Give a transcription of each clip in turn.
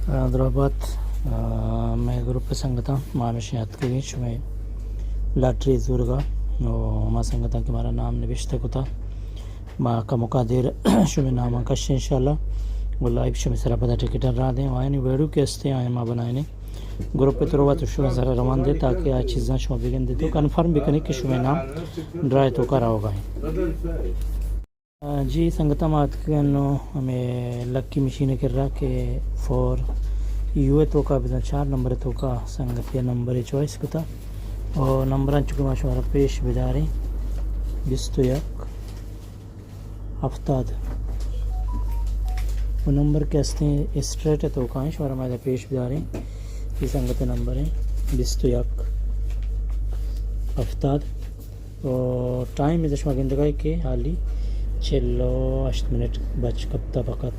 हैदराबाद मैं ग्रुप संगता मानुष याद करी शुमे लाटरी जुर्गा और मा संगता के हमारा नाम निविष्ट होता माँ का मुकादिर शुमे नाम का इंशाल्लाह वो लाइव शुमे सरा पता टिकट रहा दें आए नहीं वेड़ू के हस्ते आए माँ बनाए ने ग्रुप पे तो तो शुमे सरा रवान दे ताकि आज चीज़ें शुमे बिगन दे तो कन्फर्म भी करने कि शुमे नाम ड्राई तो करा होगा जी संगता मात के हमें लक्की मशीन कर रहा के फॉर यूए तो का बिना 4 नंबर तो का संगत या नंबर चॉइस कुता और नंबर चुके माशवारा पेश बिदारी बिस्तु यक हफ्ताद वो नंबर के हस्ते स्ट्रेट तो का है शवारा मादा पेश बिदारी ये संगत नंबर है बिस्तु यक हफ्ताद और टाइम इधर शवा गिंदगाई के हाली 6 मिनट बच कप्ता फ़कत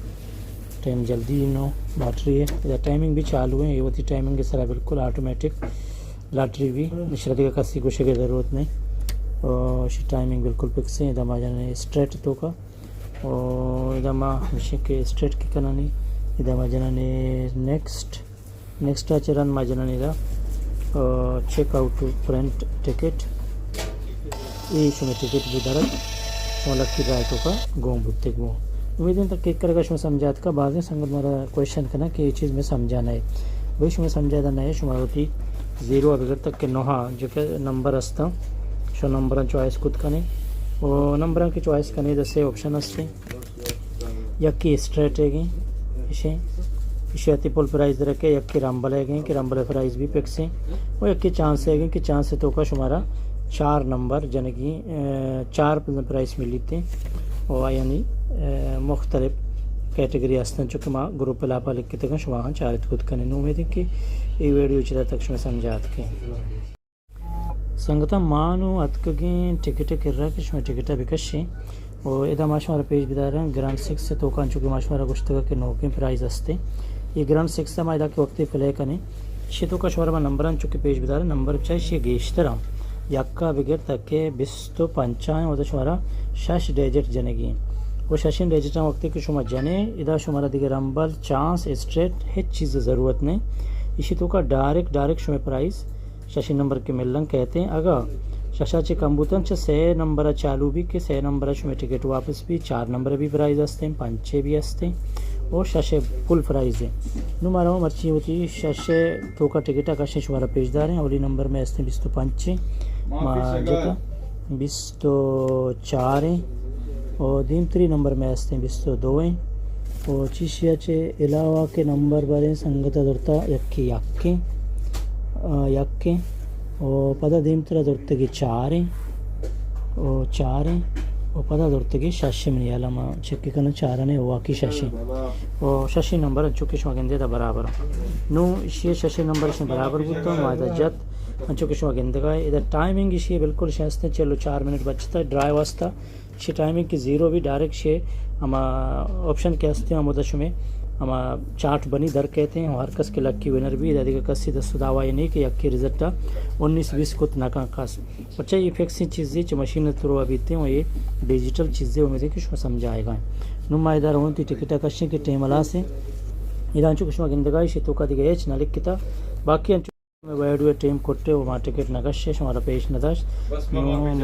टाइम जल्दी नो बैटरी है या टाइमिंग भी चालू है ये होती टाइमिंग के सारा बिल्कुल ऑटोमेटिक लाटरी भी निश्रती का कसी कुछ की ज़रूरत नहीं और इसी टाइमिंग बिल्कुल फिक्स है इधमा जाने स्ट्रेट तो का और इधमा के स्ट्रेट की करना नहीं इधमा जाने नेक्स्ट चरण मा जाने इधर check out to print ticket ये शुमे टिकट भी दरद लक्की रायतों का गोम बुत्ते गो उम्मीद तक केक करेगा शुमे समझात का बाद में संगत मारा क्वेश्चन करना कि ये चीज़ में समझाना है वही शुमे समझाता नहीं शुमार होती 0 अगर तक के नोहा जो कि नंबर अस्ता शो नंबर चॉइस खुद कने और नंबर की चॉइस कने जैसे ऑप्शन अस्ते यक्की स्ट्रेट है इसे इसे अति पुल प्राइज रखे यक्की रंबल है कि रंबल प्राइज भी फिक्स है और यक्की चांस है कि चांस है तो का शुमारा 4 नंबर जन की 4 प्राइस मिली थी और यानी मुख्तलिफ कैटेगरी हस्तन चुके माँ ग्रुप लापा लिख के तक शुमा 4 खुद करने उम्मीद है कि ये वीडियो चिरा तक शुमे समझात के संगता मानो अतकगे टिकट कर रहा कि शुमे टिकट बिकशी और इधर माशमारा पेज बता रहे हैं ग्रांड 6 से तो कान चुके माशमारा कुछ तक के नौके प्राइज हस्ते ये ग्रांड 6 से मायदा के वक्त प्ले कने शेतो का शोरमा नंबर चुके पेज बता रहे नंबर चाहिए गेश्तरा यक्का बिगर तक बिस्तो पंचाएं और शुमारा 6 डिजिट जनेगी वो 6 डिजिट वक्त के शुमा जने इधर शुमारा दिखे रंबल चांस स्ट्रेट है चीज़ ज़रूरत नहीं इसी तो का डायरेक्ट शुमे प्राइस 6 नंबर के मिलन कहते हैं अगर शशाचे कम्बूतन 6 नंबर चालू भी के 6 नंबर शुमे टिकट वापस भी 4 नंबर भी प्राइज हस्ते हैं 5 भी हस्ते और 6 फुल प्राइज है नु मारा मर्ची होती 6 तो का टिकट का शुमारा पेजदार हैं अवली नंबर में हस्ते 25 जगह 24 और दीमत्री नंबर में हस्ते 22 और चीशियाचे अलावा के नंबर बारे संगत दुर्ता यक्के और पदा दीमत्रा दुर्त की 4 और पदा दुर्त की 6 में अलामा चेक करना 4 ने हुआ की 6 और 6 नंबर चुके शौगिंदे था बराबर नो ये 6 नंबर से बराबर बोलता मादा जत चुके शौगिंदगा इधर टाइमिंग इसी बिल्कुल शास्ते चलो 4 मिनट बचता ड्राई वास्ता शे टाइमिंग की 0 भी डायरेक्ट शे हम ऑप्शन के हस्ते हम उधर में हम चार्ट बनी दर कहते हैं और कस के लक्की विनर भी इधर कसी दस दावा ये नहीं कि अक्की रिजल्ट 19-20 को नाका खास बच्चा ये फिक्स चीज़ें जो मशीन थ्रू अभी थे और ये डिजिटल चीज़ें उम्मीद कि समझाएगा नुमा इधर होती टिकट कशी के टेमला से इधर चुका गिंदगाई से तो का दिखे एच ना लिख किता बाकी वेडवे टीम कोट्टे वो मार टिकट नगशे हमारा पेश नदाश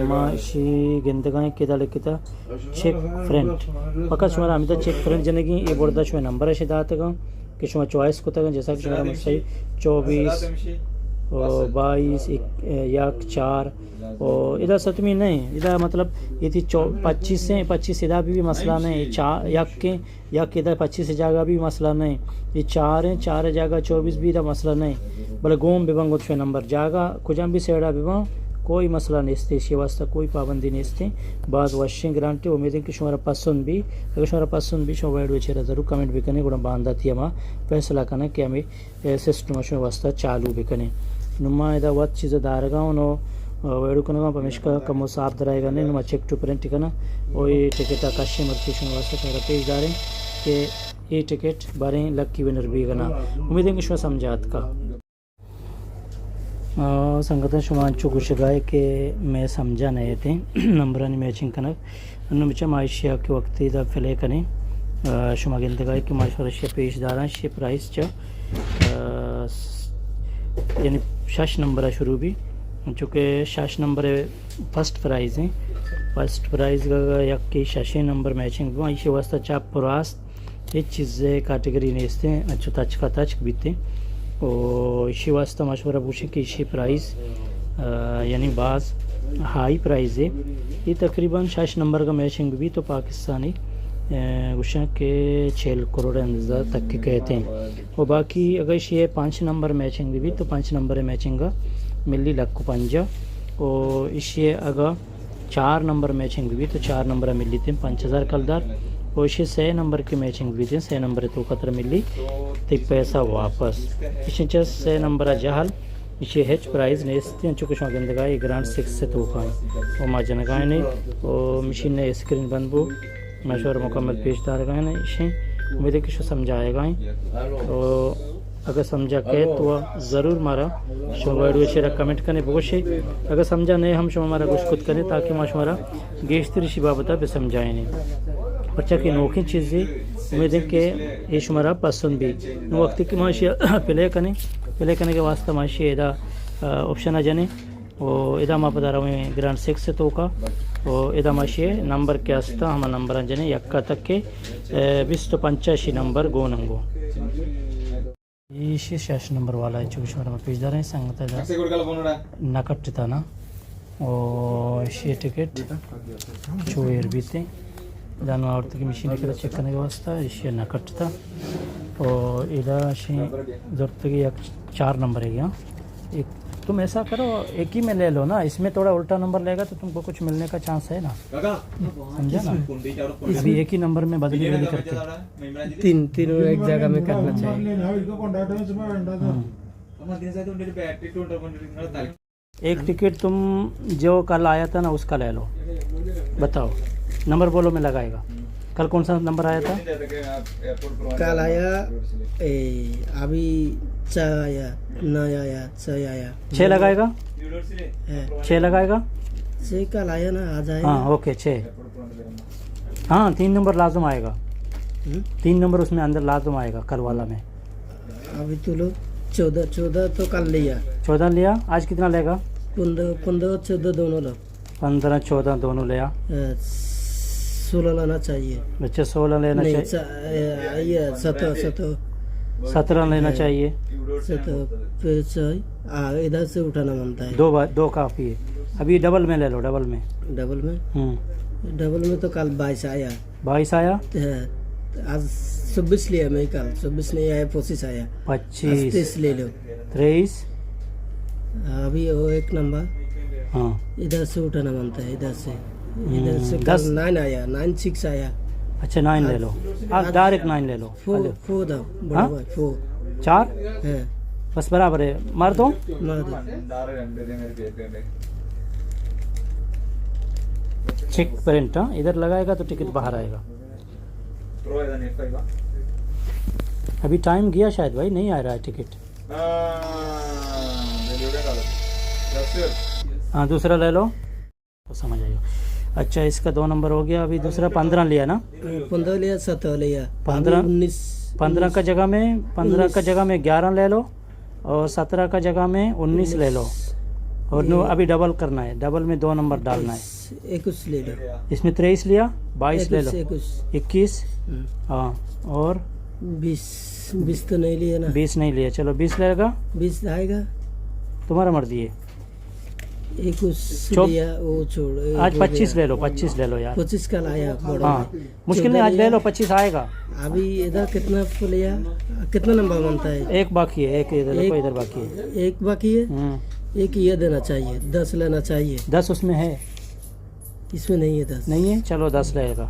माशी गिंदगाई किदा लिखिता चेक फ्रेंड पक्का शुमारा अमिता चेक फ्रेंड जनेगी ये बोर्ड शुमे नंबर है दात का कि शुमा चॉइस को तक जैसा कि शुमारा सही 24 और 22 1 4 और इधर 7 नहीं इधर मतलब ये थी 25 से 25 इधर भी मसला नहीं 4 यक इधर 25 जगह भी मसला नहीं ये 4 जगह 24 भी इधर मसला नहीं बोले गोम बिबंग उठे नंबर जागा कुछ भी सेड़ा बिबा कोई मसला नहीं इसते इसी वास्ता कोई पाबंदी नहीं इसते बाद वॉशिंग ग्रांटी उम्मीद है कि शुमारा पसंद भी अगर शुमारा पसंद भी शो वाइड वेचेरा ज़रूर कमेंट भी करने गुड़ा बांधा थी हमारा फैसला करना कि हमें सिस्टम शुमे वास्ता चालू भी करें नुमा इधर वत चीज़ें दारगा उनो वेड़ुकनगा पमिश्का कमो साफ दराएगा नहीं नुमा चेक टू प्रिंट टिकना और ये टिकट आकाशी मर्ची शुमे वास्ता मेरा पेज दारें कि ये टिकट बारे लक्की विनर भी करना उम्मीद है कि शुमा समझात का संगठन शुमांचु गुशगाय के मैं समझा नहीं थे नंबर मैचिंग कनक अन्नु मिचा माइशिया के वक्त इधर फिले कने शुमागिंदगाई की माशवर शे पेश दारा शे प्राइस च यानी 6 नंबर शुरू भी चूँकि 6 नंबर फर्स्ट प्राइज़ हैं फर्स्ट प्राइज़ का यक्की 6 नंबर मैचिंग वो इसे वास्ता चाप पुरास्त ये चीज़ें कैटेगरी ने इसते अच्छो तच का तच बीते और इसी वास्ता मशवरा पूछे कि इसी प्राइस यानी बाज़ हाई प्राइस है ये तकरीबन 6 नंबर का मैचिंग भी तो पाकिस्तानी गुशा के 6 करोड़ अंदाज़ा तक के कहते हैं और बाकी अगर ये 5 नंबर मैचिंग भी तो 5 नंबर मैचिंग का मिली लक्को पंजा और इसे अगर 4 नंबर मैचिंग भी तो 4 नंबर मिली थे 5000 कलदार और इसे 6 नंबर की मैचिंग भी थे 6 नंबर तो कतर मिली तो पैसा वापस इसे 6 नंबर जहल इसे हेच प्राइस ने चुके शौकिंदगा ग्रांड 6 से तो और माँ जनगाए ने और मशीन ने स्क्रीन बंद बो मशवर मुकम्मल पेशदार गए ना इसे मेरे किसी समझाएगा और अगर समझा के तो ज़रूर मारा शोवाइडो शेरा कमेंट करने बोशे अगर समझा नहीं हम शो हमारा कुछ खुद करें ताकि माशमारा गेश्तरी शिबा बता पे समझाए नहीं बच्चा की नोखी चीज़ें उम्मीद है कि ये शुमारा पसंद भी वक्त की माशिया प्ले करने के वास्ते माशिया इदा ऑप्शन आ जाने और इदा मा पता रहा हूँ ग्रांड 6 से तो का और इदा माशिया नंबर के आस्ता हम नंबर अंजने यक्का तक के 2085 नंबर गो नंगो ये 6 नंबर वाला है चूँकि शुमारा में पेशदार हैं संगत नकटता ना और ये टिकट चोर भी थे दानवा औरत की मशीन के चेक करने के वास्ता इसे नकटता और इधर जरूरत की 4 नंबर है यहाँ एक तुम ऐसा करो एक ही में ले लो ना इसमें थोड़ा उल्टा नंबर लेगा तो तुमको कुछ मिलने का चांस है ना समझा ना अभी एक ही नंबर में बदली करके तीनों एक जगह में करना चाहिए एक टिकट तुम जो कल आया था ना उसका ले लो बताओ नंबर बोलो में लगाएगा कल कौन सा नंबर आया था कल आया अभी 6 आया 9 आया 6 आया 6 लगाएगा 6 लगाएगा 6 कल आया ना आ जाएगा हाँ ओके 6 हाँ 3 नंबर लाजम आएगा 3 नंबर उसमें अंदर लाजम आएगा कल वाला में अभी तो लो 14 तो कल लिया 14 लिया आज कितना लेगा 15 14 दोनों लो 15 14 दोनों लिया 16 लाना चाहिए अच्छा 16 लेना चाहिए 17 लेना चाहिए इधर से उठाना बनता है दो काफ़ी है अभी डबल में ले लो डबल में तो कल 22 आया 22 आया आज 26 लिया मैं कल 26 नहीं आया 25 आया 25 ले लो 23 अभी वो एक नंबर हाँ इधर से उठाना बनता है इधर से कल 9 आया 9 आया अच्छा 9 ले लो आप डायरेक्ट 9 ले लो 4 दो बड़ा भाई 4 4 है बस बराबर है मार दो चेक प्रिंट इधर लगाएगा तो टिकट बाहर आएगा अभी टाइम गया शायद भाई नहीं आ रहा है टिकट हाँ दूसरा ले लो तो समझ आएगा अच्छा इसका 2 नंबर हो गया अभी दूसरा 15 लिया ना 15 लिया 17 लिया 15 का जगह में 11 ले लो और 17 का जगह में 19 ले लो और अभी डबल करना है डबल में 2 नंबर डालना है 21 ले लो इसमें 23 लिया 22 ले लो 21 हाँ और 20 तो नहीं लिया ना 20 नहीं लिया चलो 20 लेगा 20 आएगा तुम्हारा मर्जी है 21 लिया वो छोड़ आज 25 ले लो 25 ले लो यार 25 का लाया हाँ मुश्किल नहीं आज ले लो 25 आएगा अभी इधर कितना लिया कितना नंबर बनता है एक बाकी है एक इधर बाकी है एक बाकी है एक ये देना चाहिए 10 लेना चाहिए 10 उसमें है इसमें नहीं है 10 नहीं है चलो 10 रहेगा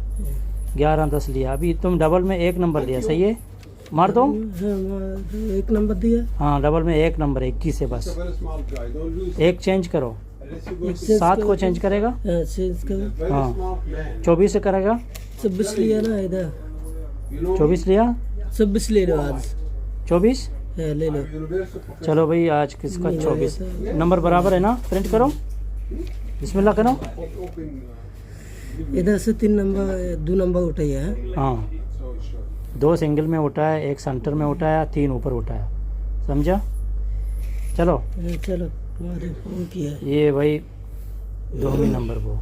11 10 लिया अभी तुम डबल में 1 नंबर लिया सही है मार दो एक नंबर दिया हाँ डबल में 1 नंबर है 21 है बस एक चेंज करो 7 को चेंज करेगा हाँ 24 से करेगा 26 लिया ना इधर 24 लिया 26 ले लो आज 24 ले लो चलो भाई आज किसका 24 नंबर बराबर है ना प्रिंट करो बिस्मिल्लाह करो इधर से 2 नंबर उठाइए हाँ 2 सिंगल में उठाया, 1 सेंटर में उठाया, 3 ऊपर उठाया, समझा। चलो चलो तुम्हारे फोन किया ये भाई 2 नंबर वो